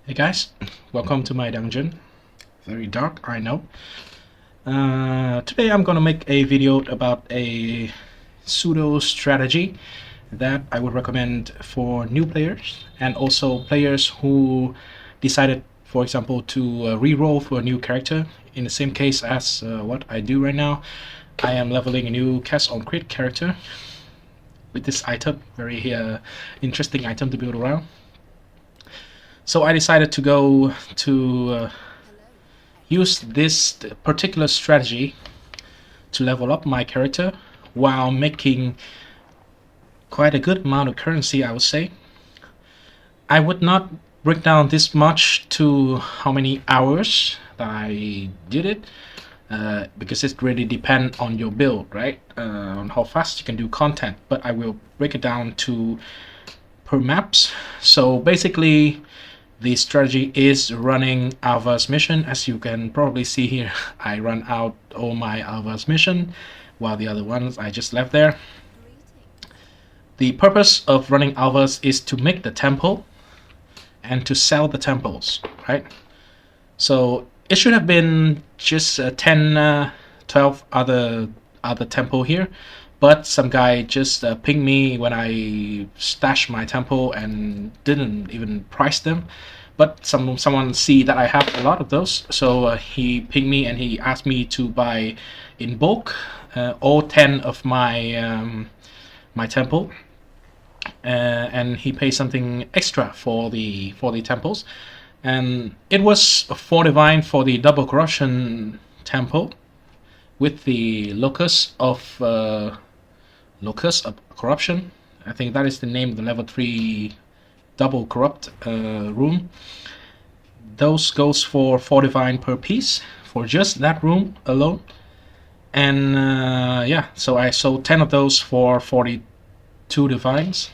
Hey guys, welcome to my dungeon. Very dark, I know. Today I'm gonna make a video about a pseudo strategy that I would recommend for new players and also players who decided, for example, to re-roll for a new character. In the same case as what I do right now, I am leveling a new cast on crit character with this item, very interesting item to build around. So I decided to go to use this particular strategy to level up my character while making quite a good amount of currency, I would say. I would not break down this much to how many hours that I did it, because it really depends on your build, right? On how fast you can do content, but I will break it down to per maps. So basically, the strategy is running Alva's mission. As you can probably see here, I run out all my Alva's mission, while the other ones I just left there. The purpose of running Alva's is to make the temple and to sell the temples, right? So it should have been just 10, 12 other temple here, but some guy just pinged me when I stashed my temple and didn't even price them. But someone see that I have a lot of those, so he pinged me and he asked me to buy in bulk all 10 of my my temple, and he paid something extra for the temples, and it was 4 divine for the double corruption temple with the locus of corruption. I think that is the name of the level 3 double corrupt room. Those goes for 4 divine per piece for just that room alone. And yeah, so I sold 10 of those for 42 divines.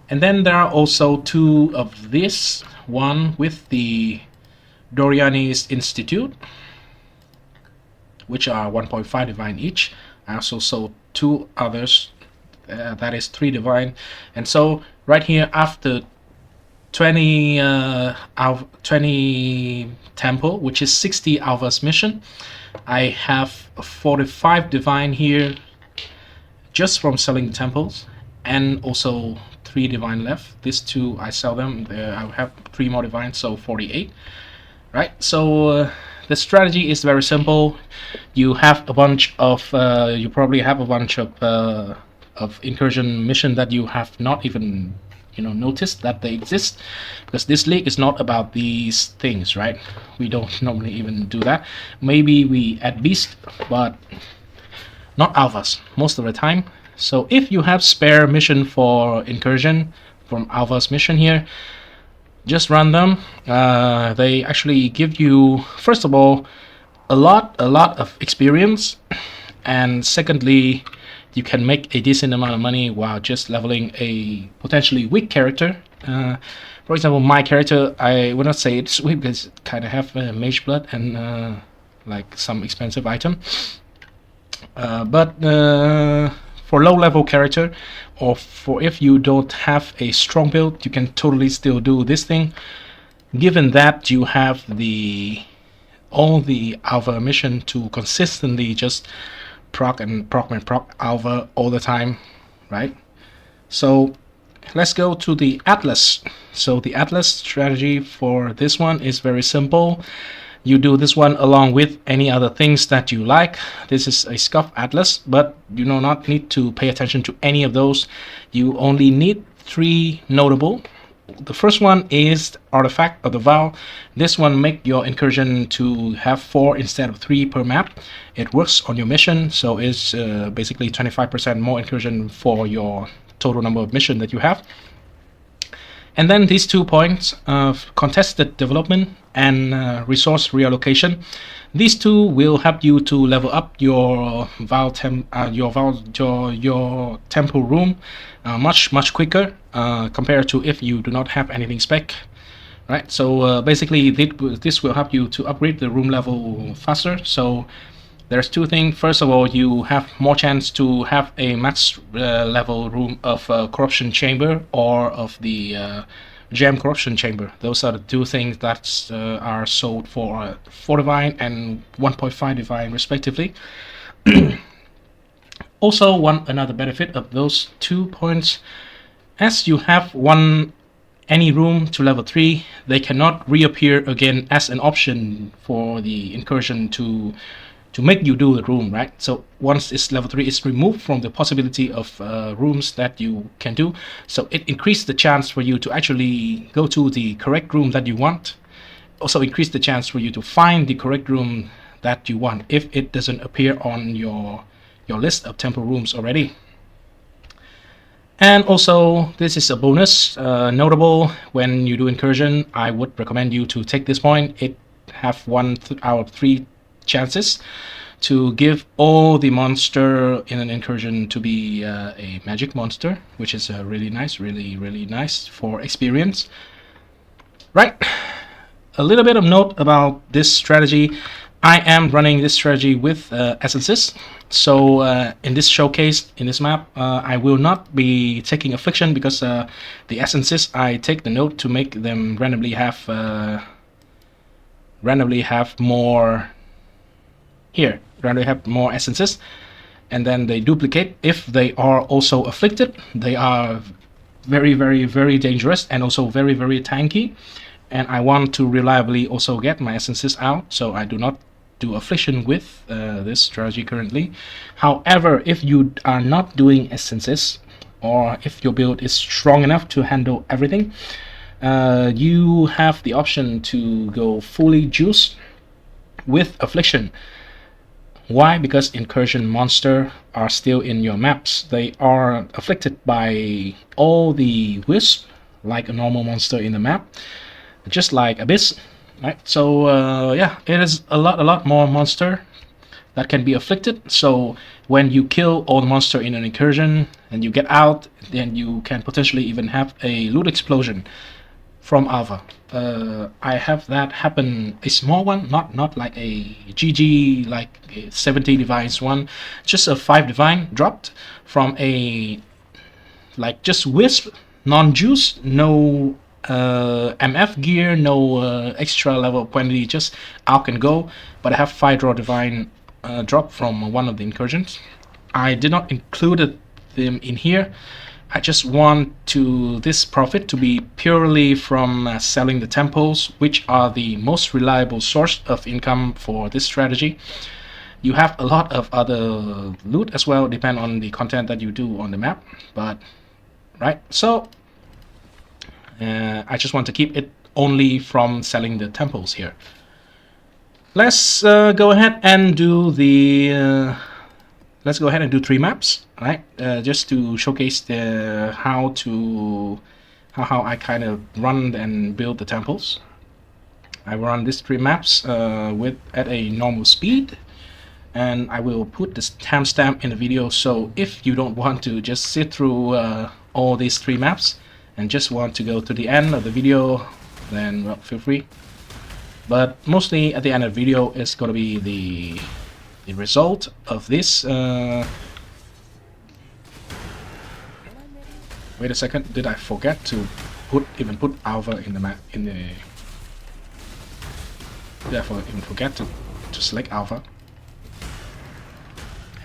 And then there are also 2 of this, one with the Doriani's Institute, which are 1.5 divine each. I also sold 2 others, that is 3 divine. And so right here, after 20 temple, which is 60 Alva's mission, I have 45 divine here just from selling the temples, and also 3 divine left. These 2 I sell them. I have 3 more divine, so 48. Right, so the strategy is very simple. You have a bunch of you probably have a bunch of incursion mission that you have not even noticed that they exist, because this league is not about these things, right? We don't normally even do that. Maybe we add beast, but not alphas most of the time. So if you have spare mission for incursion from Alva's mission here, just run them. They actually give you, first of all, a lot of experience, and secondly, you can make a decent amount of money while just leveling a potentially weak character. For example, my character, I would not say it's weak because it kind of have mage blood and like some expensive item. But for low level character, or for if you don't have a strong build, you can totally still do this thing, given that you have all the Alva mission to consistently just proc Alva all the time, right? So let's go to the Atlas. So the Atlas strategy for this one is very simple. You do this one along with any other things that you like. This is a Scuff Atlas, but you do not need to pay attention to any of those. You only need 3 notable. The first one is Artifact of the Vow. This one make your incursion to have 4 instead of 3 per map. It works on your mission, so it's basically 25% more incursion for your total number of mission that you have. And then these 2 points of contested development and resource reallocation. These 2 will help you to level up your your temple room much quicker compared to if you do not have anything spec, right? So basically this will help you to upgrade the room level faster. So there's 2 things. First of all, you have more chance to have a max level room of corruption chamber or of the gem corruption chamber. Those are the two things that are sold for 4 divine and 1.5 divine respectively. Also, another benefit of those 2 points, as you have any room to level 3, they cannot reappear again as an option for the incursion to make you do the room, right? So once it's level 3, it's removed from the possibility of rooms that you can do. So it increases the chance for you to actually go to the correct room that you want. Also increase the chance for you to find the correct room that you want if it doesn't appear on your list of temple rooms already. And also, this is a bonus, notable when you do incursion. I would recommend you to take this point. It have 1 out of 3 chances to give all the monster in an incursion to be a magic monster, which is really nice, really nice for experience. Right, a little bit of note about this strategy. I am running this strategy with essences. So in this showcase, in this map, I will not be taking affliction because the essences, I take the note to make them randomly have more here, randomly have more essences, and then they duplicate if they are also afflicted. They are very dangerous and also very tanky, and I want to reliably also get my essences out, so I do not do affliction with this strategy currently. However, if you are not doing essences, or if your build is strong enough to handle everything, you have the option to go fully juice with affliction. Why? Because incursion monster are still in your maps. They are afflicted by all the wisp like a normal monster in the map, just like Abyss, right? So yeah, it is a lot more monster that can be afflicted. So when you kill all the monster in an incursion and you get out, then you can potentially even have a loot explosion from Alva. I have that happen, a small one, not like a GG like a 70 divines one, just a 5 divine dropped from a like just wisp, non-juice, no MF gear, no extra level quantity, just out and go. But I have 5 draw divine drop from one of the incursions. I did not include them in here. I just want this profit to be purely from selling the temples, which are the most reliable source of income for this strategy. You have a lot of other loot as well, depend on the content that you do on the map, but right, so I just want to keep it only from selling the temples here. Let's go ahead and do the let's go ahead and do 3 maps, right? Just to showcase how I kind of run and build the temples. I run these 3 maps at a normal speed, and I will put this timestamp in the video. So if you don't want to just sit through all these 3 maps and just want to go to the end of the video, then well, feel free. But mostly at the end of the video is going to be the result of this. Wait a second, did I forget to even put Alva in the map? Did I even forget to select Alva?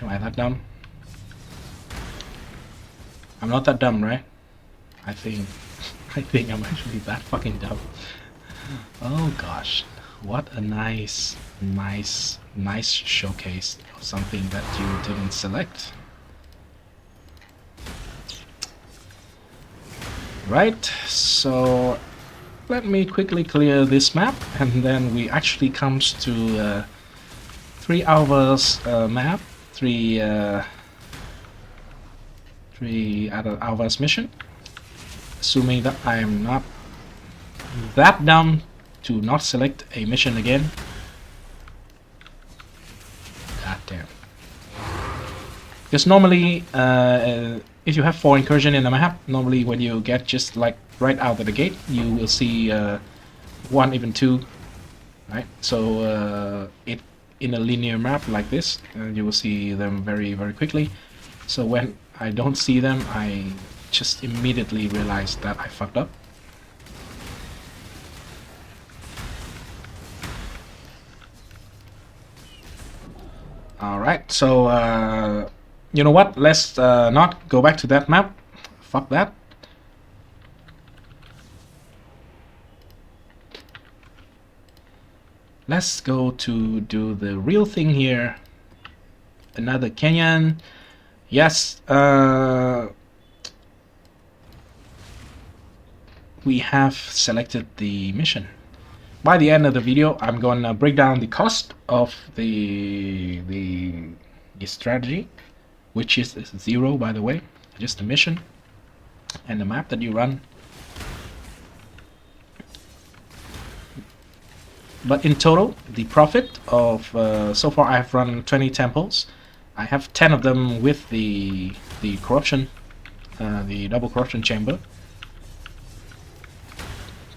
Am I that dumb? I'm not that dumb, right? I think I'm actually that fucking dumb. Oh gosh, what a nice showcase of something that you didn't select. Right, so let me quickly clear this map, and then we actually comes to 3 Alva's map, 3 other Alva's mission. Assuming that I am not that dumb to not select a mission again. God damn. Because normally, if you have 4 incursion in the map, normally when you get just like right out of the gate, you will see 1, even 2, right? So it in a linear map like this, you will see them very quickly. So when I don't see them, I just immediately realize that I fucked up. Alright, so you know what, let's not go back to that map. Fuck that. Let's go to do the real thing here. Another Kenyan. Yes, we have selected the mission. By the end of the video, I'm gonna break down the cost of the strategy, which is 0, by the way, just the mission and the map that you run. But in total, the profit of so far I've run 20 temples. I have 10 of them with the corruption, the double corruption chamber.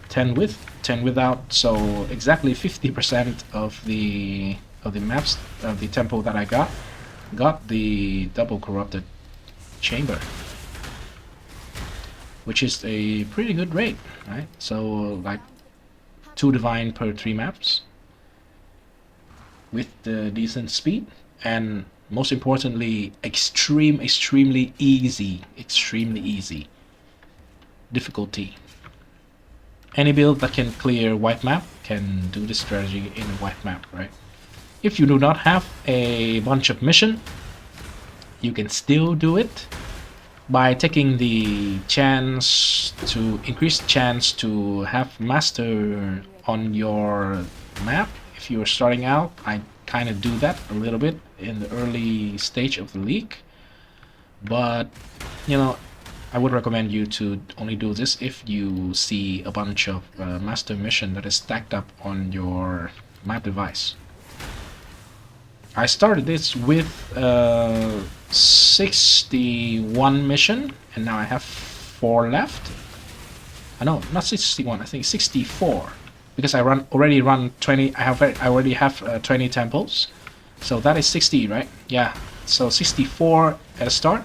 10 with, 10 without, so exactly 50% of the maps of the temple that I got the double corrupted chamber, which is a pretty good rate, right? So like 2 divine per 3 maps with the decent speed, and most importantly extremely easy difficulty. Any build that can clear white map can do this strategy in a white map, right? If you do not have a bunch of mission, you can still do it by taking the chance to increase the chance to have master on your map. If you're starting out, I kind of do that a little bit in the early stage of the league, but you know, I would recommend you to only do this if you see a bunch of master mission that is stacked up on your map device. I started this with 61 mission, and now I have 4 left. No, not 61. I think 64, because I already run 20. I already have 20 temples, so that is 60, right? Yeah. So 64 at a start.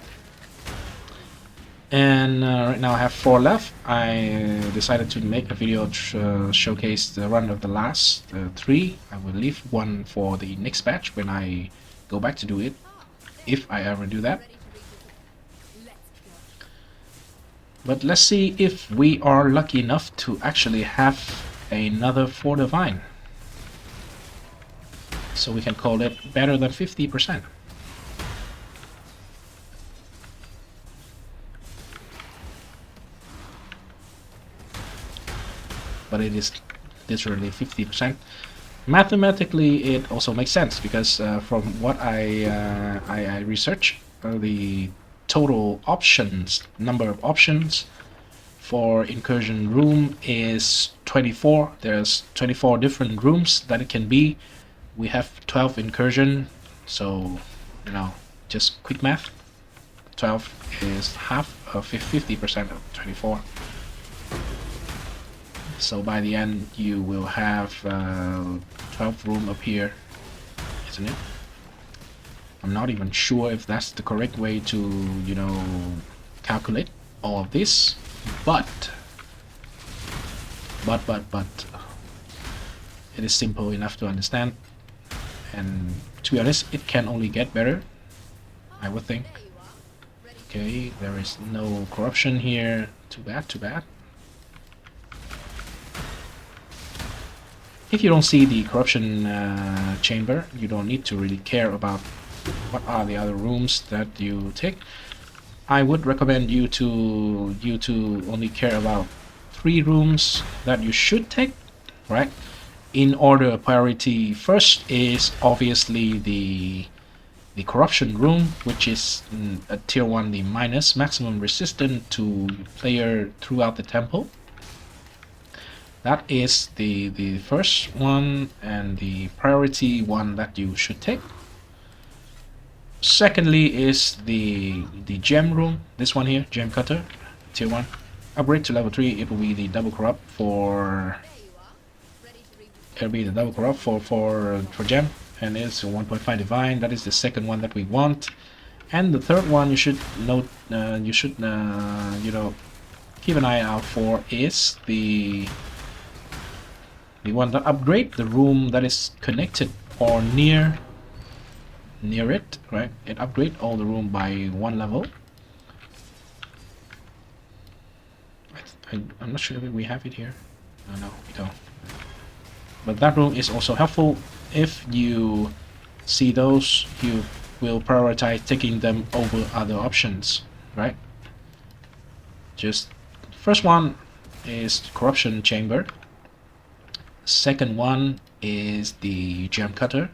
And right now I have 4 left. I decided to make a video to showcase the run of the last 3. I will leave 1 for the next batch when I go back to do it, if I ever do that. But let's see if we are lucky enough to actually have another 4 divine, so we can call it better than 50%. But it is literally 50%. Mathematically, it also makes sense, because from what I researched, the total options, number of options for incursion room is 24. There's 24 different rooms that it can be. We have 12 incursion, so you know, just quick math. 12 is half of 50% of 24. So by the end you will have 12 room up here, isn't it? I'm not even sure if that's the correct way to, you know, calculate all of this, but it is simple enough to understand, and to be honest, it can only get better, I would think. Okay, there is no corruption here. Too bad, too bad. If you don't see the corruption chamber, you don't need to really care about what are the other rooms that you take. I would recommend you to only care about 3 rooms that you should take, right? In order of priority, first is obviously the corruption room, which is a tier 1, the minus, maximum resistant to player throughout the temple. That is the first one and the priority one that you should take. Secondly is the gem room, this one here, gem cutter, tier 1. Upgrade to level 3, it will be the double corrupt for gem, and it's 1.5 divine. That is the second one that we want. And the third one you should note, you know, keep an eye out for is the one that upgrade the room that is connected or near near it, right? It upgrade all the room by 1 level. I'm not sure if we have it here. No, we don't. But that room is also helpful. If you see those, you will prioritize taking them over other options, right? Just first one is corruption chamber. Second one is the gem cutter,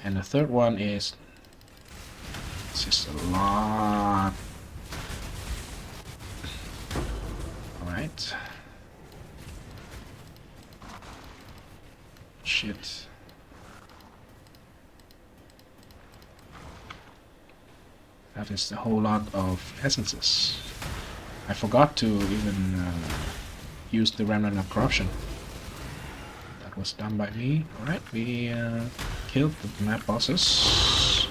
and the third one is, this is a lot. All right. Shit. That is a whole lot of essences. I forgot to even use the remnant of corruption. That was done by me. Alright, we killed the map bosses.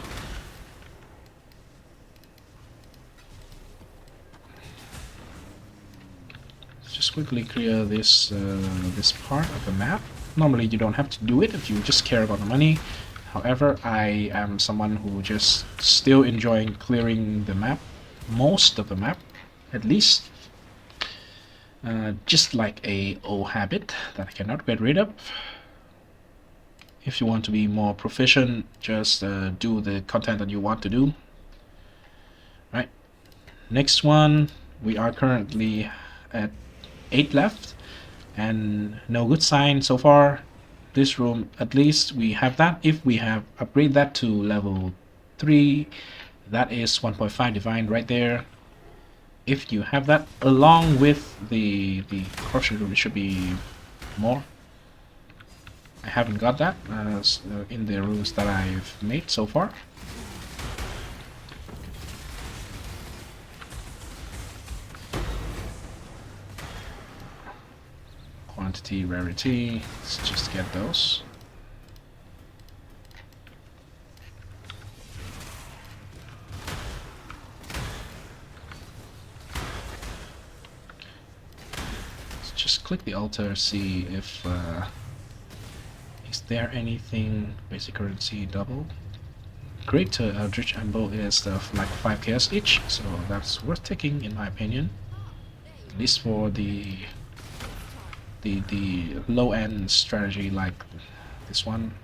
Let's just quickly clear this this part of the map. Normally you don't have to do it if you just care about the money. However, I am someone who just still enjoying clearing the map, most of the map, at least. Just like a old habit that I cannot get rid of. If you want to be more proficient, just do the content that you want to do. Right. Next one, we are currently at 8 left, and no good sign so far. This room, at least we have that. If we have upgrade that to level 3, that is 1.5 divine right there. If you have that along with the corruption room, it should be more. I haven't got that in the rooms that I've made so far. Quantity, rarity, let's just get those. Let's just click the altar, see if is there anything. Basic currency double. Great Eldritch Ambo is like 5 chaos each, so that's worth taking in my opinion. At least for the low end strategy like this one.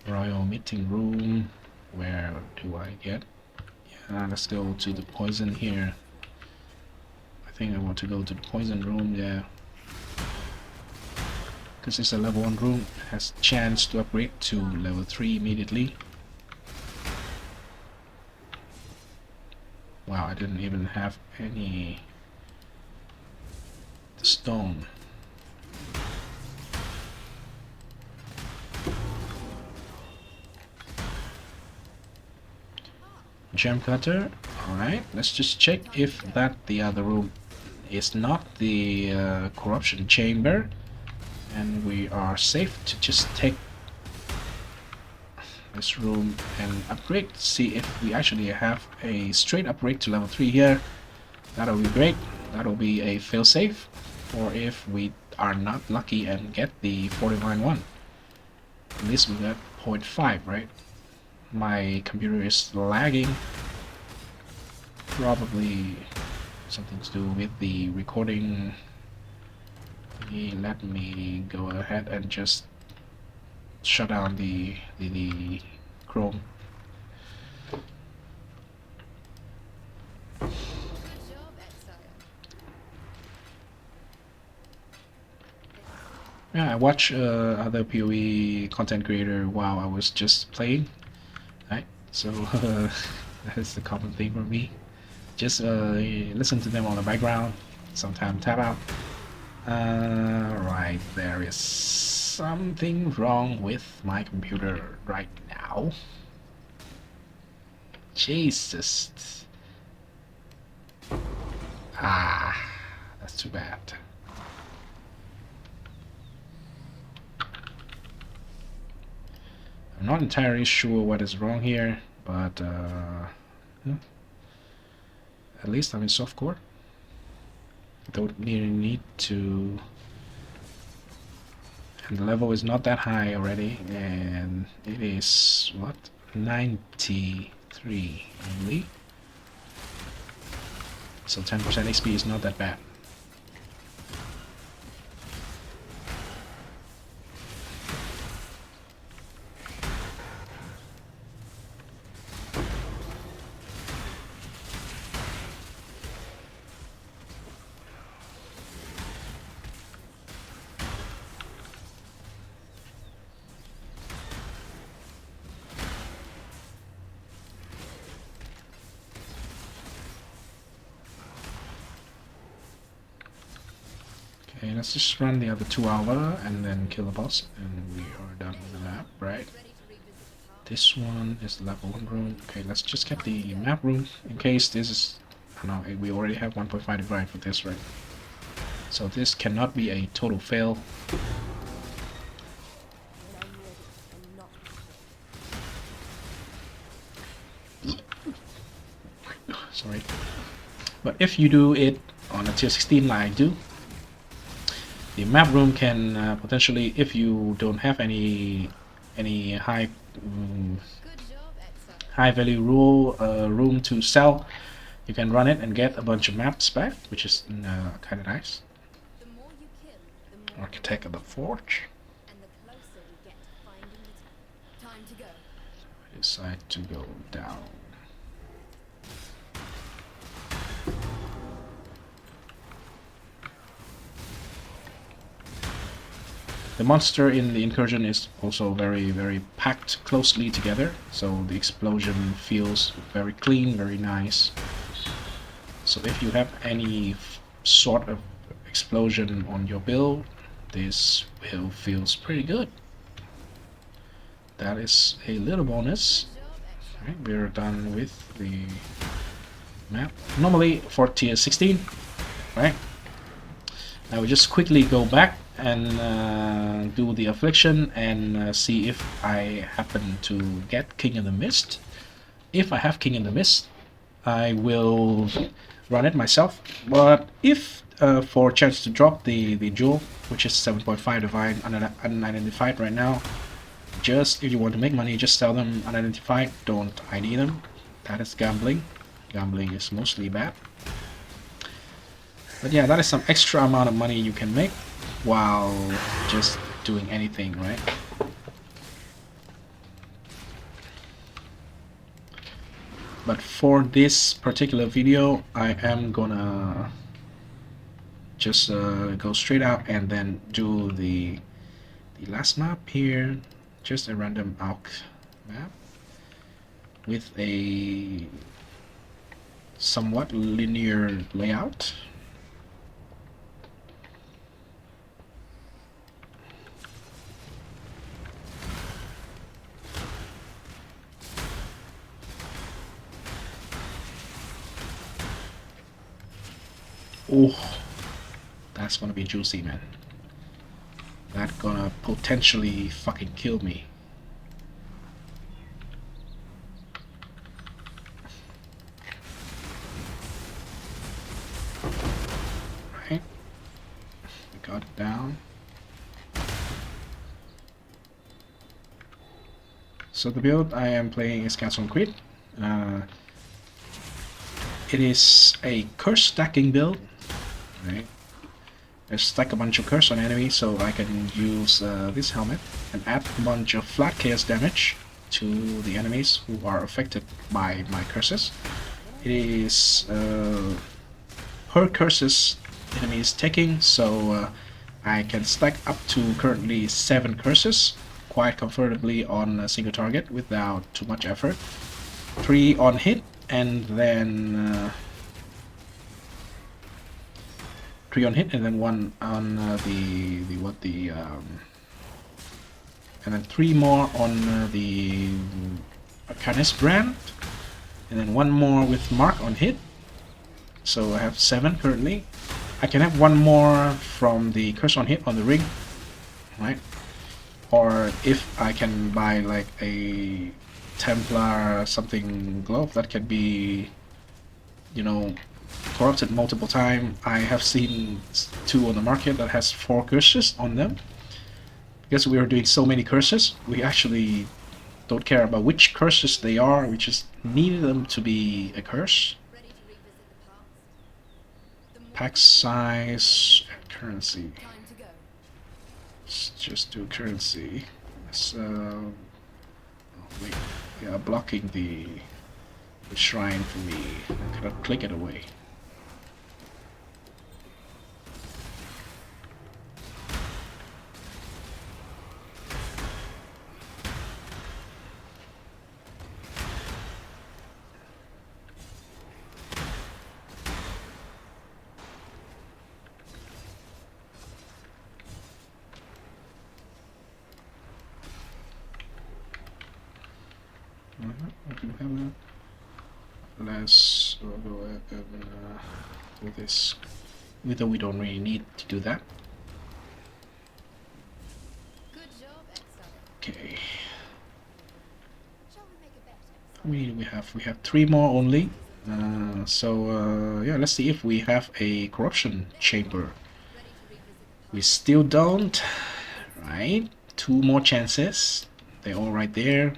Royal meeting room, where do I get? Yeah, let's go to the poison here. I think I want to go to the poison room, yeah. Because it's a level 1 room, it has chance to upgrade to level 3 immediately. Wow, I didn't even have any stone. Gem cutter. Alright, let's just check if that the other room is not the corruption chamber. And we are safe to just take this room and upgrade. See if we actually have a straight upgrade to level 3 here. That'll be great. That'll be a failsafe. Or if we are not lucky and get the 49 one. At least we got 0.5, right? My computer is lagging. Probably something to do with the recording. Let me go ahead and just shut down the Chrome. Yeah, I watch other POE content creator while I was just playing, right? So that is the common thing for me. Just listen to them on the background, sometimes tap out. Right, there is something wrong with my computer right now. Jesus. Ah, that's too bad. I'm not entirely sure what is wrong here, but yeah. at least I'm in softcore. Don't need to, and the level is not that high already, and it is what, 93 only, so 10% XP is not that bad. Okay, let's just run the other 2 Alva and then kill the boss, and we are done with the map, right? This one is level 1 room. Okay, let's just get the map room in case this is... I don't know, we already have 1.5 divine for this, right? So this cannot be a total fail. Sorry. But if you do it on a tier 16 like I do, the map room can potentially, if you don't have any high value room to sell, you can run it and get a bunch of maps back, which is kind of nice. Architect of the Forge. I decide to go down. The monster in the Incursion is also very packed closely together, so the explosion feels very clean, very nice. So if you have any sort of explosion on your build, this build feels pretty good. That is a little bonus. Alright, we're done with the map. Normally for tier 16, right? Now we just quickly go back and do the affliction and see if I happen to get King in the Mist. If I have King in the Mist, I will run it myself. But if for a chance to drop the jewel, which is 7.5 divine unidentified right now, just if you want to make money, just sell them unidentified. Don't ID them. That is gambling. Gambling is mostly bad. But yeah, that is some extra amount of money you can make while just doing anything, right? But for this particular video, I am gonna just go straight out and then do the last map here, just a random AUK map with a somewhat linear layout. Oh, that's gonna be juicy, man. That's gonna potentially fucking kill me. Right, we got it down. So the build I am playing is Castle Creed. It is a curse stacking build. Right. I stack a bunch of curse on enemies so I can use this helmet and add a bunch of flat chaos damage to the enemies who are affected by my curses. It is per curses enemy is taking, so I can stack up to currently 7 curses quite comfortably on a single target without too much effort. 3 on hit, and then 3 on hit, and then 1 on and then 3 more on the Arcanist brand, and then 1 more with Mark on hit. So I have 7 currently. I can have 1 more from the Curse on hit on the ring, right? Or if I can buy like a Templar something glove, that can be, you know, corrupted multiple times. I have seen 2 on the market that has 4 curses on them. Because we are doing so many curses, we actually don't care about which curses they are, we just need them to be a curse. Pack size and currency. Let's just do currency. Let's, oh wait, they are blocking the shrine for me. I cannot click it away. I can have that. Let's go ahead and do this, even though we don't really need to do that. Okay. How many do we have? We have 3 more only. Yeah, let's see if we have a corruption chamber. We still don't. Right? 2 more chances. They're all right there.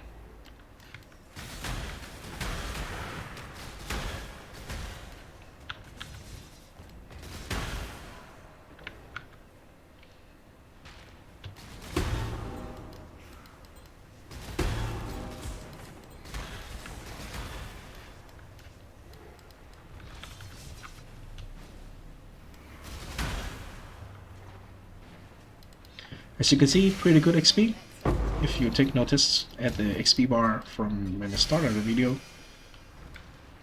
As you can see, pretty good XP. If you take notice at the XP bar from when I started the video,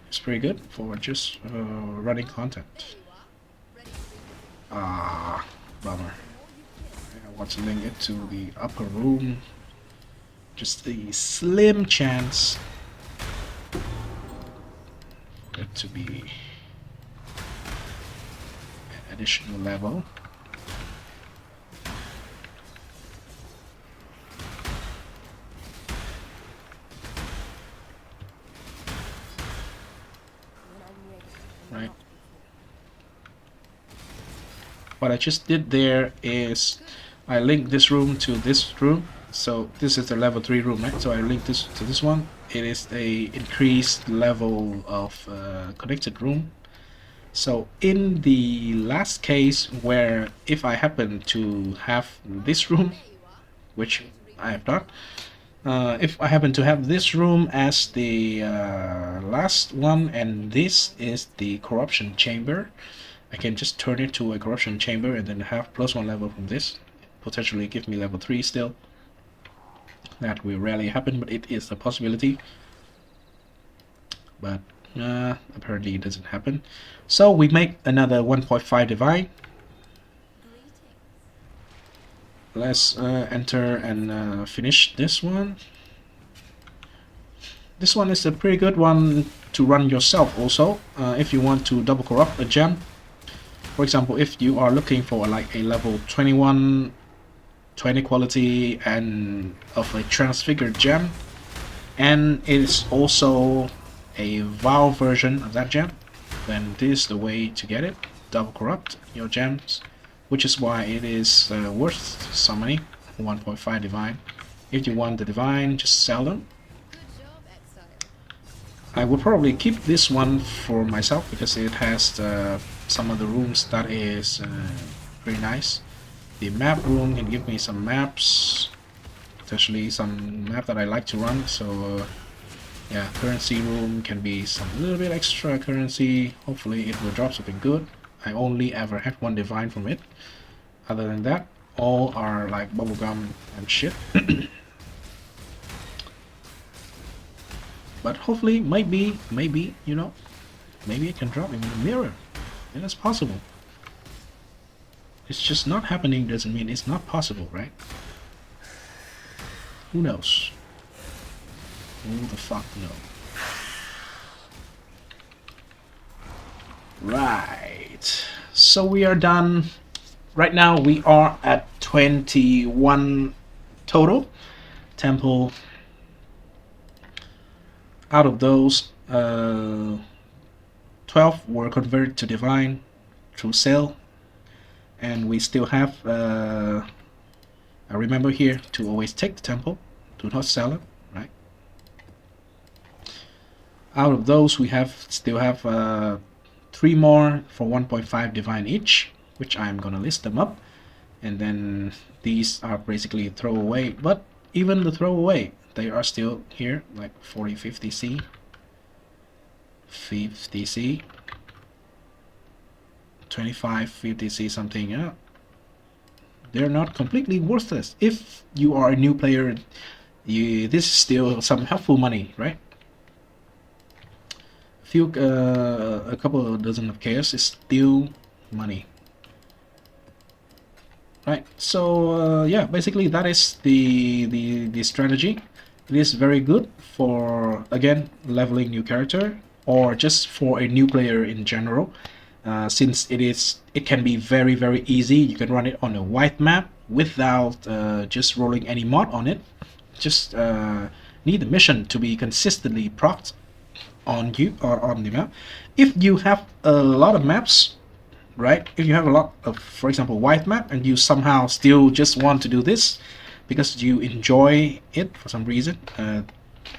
it's pretty good for just running content. Ah, bummer. I want to link it to the upper room. Just a slim chance for it to be an additional level. Right. What I just did there is I linked this room to this room. So this is the level 3 room, right? So I linked this to this one. It is a increased level of connected room. So in the last case where if I happen to have this room, which I have not, if I happen to have this room as the last one and this is the corruption chamber, I can just turn it to a corruption chamber and then have +1 level from this. Potentially give me level 3 still. That will rarely happen, but it is a possibility. But apparently it doesn't happen. So we make another 1.5 divine. Let's enter and finish this one. This one is a pretty good one to run yourself also, if you want to double corrupt a gem. For example, if you are looking for like a level 21, 20 quality and of a transfigured gem, and it is also a vow version of that gem, then this is the way to get it. Double corrupt your gems, which is why it is worth some money. 1.5 divine. If you want the divine, just sell them. I will probably keep this one for myself because it has some of the rooms that is pretty nice. The map room can give me some maps, potentially some map that I like to run. So yeah, currency room can be some little bit extra currency. Hopefully it will drop something good. I only ever had 1 divine from it. Other than that, all are like bubblegum and shit. But hopefully, maybe, you know, maybe it can drop in the mirror. And it's possible. It's just not happening doesn't mean it's not possible, right? Who knows? Who the fuck knows? Right. So we are done. Right now we are at 21 total. Temple. Out of those, 12 were converted to divine through sale, and we still have I remember here to always take the temple, do not sell it, right? Out of those, we still have 3 more for 1.5 divine each, which I'm gonna list them up, and then these are basically throwaway. But even the throwaway, they are still here, like 40, 50C, 50C, 25, 50C something. Yeah, they're not completely worthless. If you are a new player, this is still some helpful money, right? A couple of dozen of chaos is still money, right? So yeah, basically that is the strategy. It is very good for, again, leveling new character, or just for a new player in general. Since it can be very easy. You can run it on a white map without just rolling any mod on it. Just need the mission to be consistently procced on you or on the map. If you have a lot of maps, right? If you have a lot of, for example, white map, and you somehow still just want to do this because you enjoy it for some reason,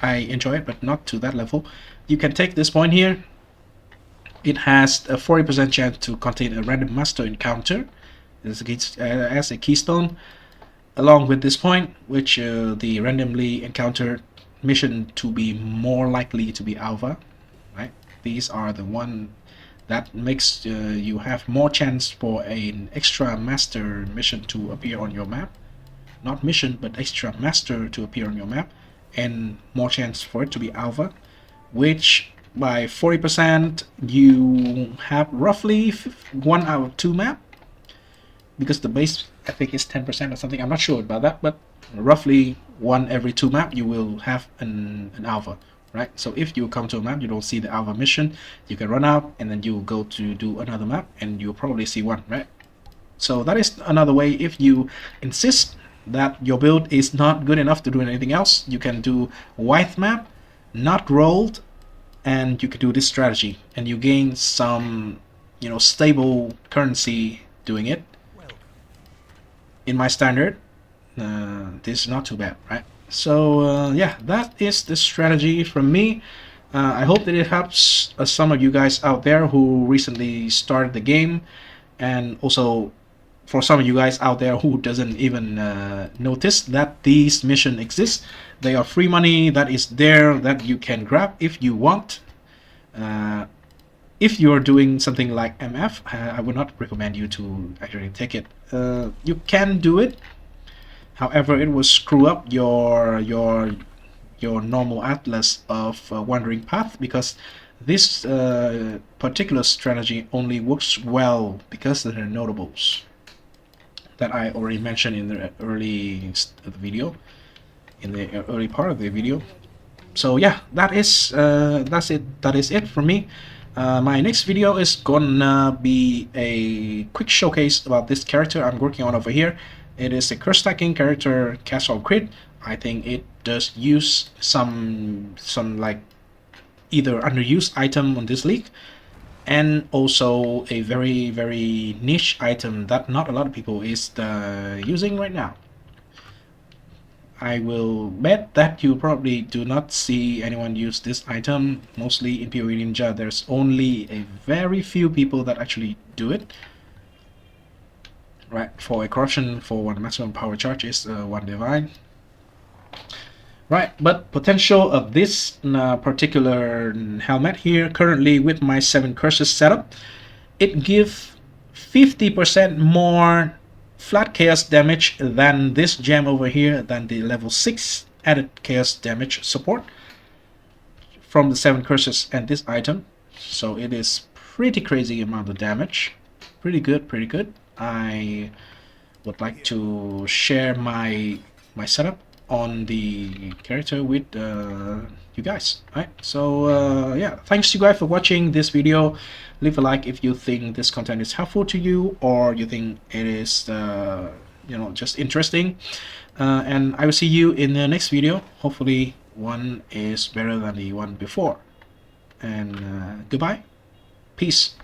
I enjoy it, but not to that level, you can take this point here. It has a 40% chance to contain a random master encounter as a keystone, along with this point, which the randomly encountered mission to be more likely to be Alva, right? These are the one that makes you have more chance for an extra master mission to appear on your map. Not mission, but extra master to appear on your map, and more chance for it to be Alva, which by 40% you have roughly 1 out of 2 map, because the base I think is 10% or something. I'm not sure about that, but roughly 1 every 2 map you will have an Alva, right? So if you come to a map, you don't see the Alva mission, you can run out and then you go to do another map and you'll probably see one, right? So that is another way. If you insist that your build is not good enough to do anything else, you can do white map, not rolled, and you can do this strategy, and you gain some, stable currency doing it. In my standard, this is not too bad, right? So yeah, that is the strategy from me. I hope that it helps some of you guys out there who recently started the game, and also for some of you guys out there who doesn't even notice that these missions exist. They are free money that is there that you can grab if you want. If you're doing something like MF, I would not recommend you to actually take it. You can do it, however it will screw up your normal atlas of wandering path, because this particular strategy only works well because of the notables that I already mentioned in the early video, in the early part of the video. So yeah, that is it for me. My next video is gonna be a quick showcase about this character I'm working on over here. It is a curse stacking character, casual crit. I think it does use some like either underused item on this league, and also a very niche item that not a lot of people is using right now. I will bet that you probably do not see anyone use this item. Mostly in POE Ninja, there's only a very few people that actually do it. Right, for a corruption for 1 maximum power charge is 1 divine. Right, but potential of this particular helmet here, currently with my 7 curses setup, it gives 50% more flat chaos damage than this gem over here, than the level 6 added chaos damage support from the 7 curses and this item. So it is pretty crazy amount of damage. Pretty good. I would like to share my setup on the character with you guys. Right, so yeah, thanks you guys for watching this video. Leave a like if you think this content is helpful to you, or you think it is just interesting, and I will see you in the next video. Hopefully one is better than the one before, and goodbye. Peace.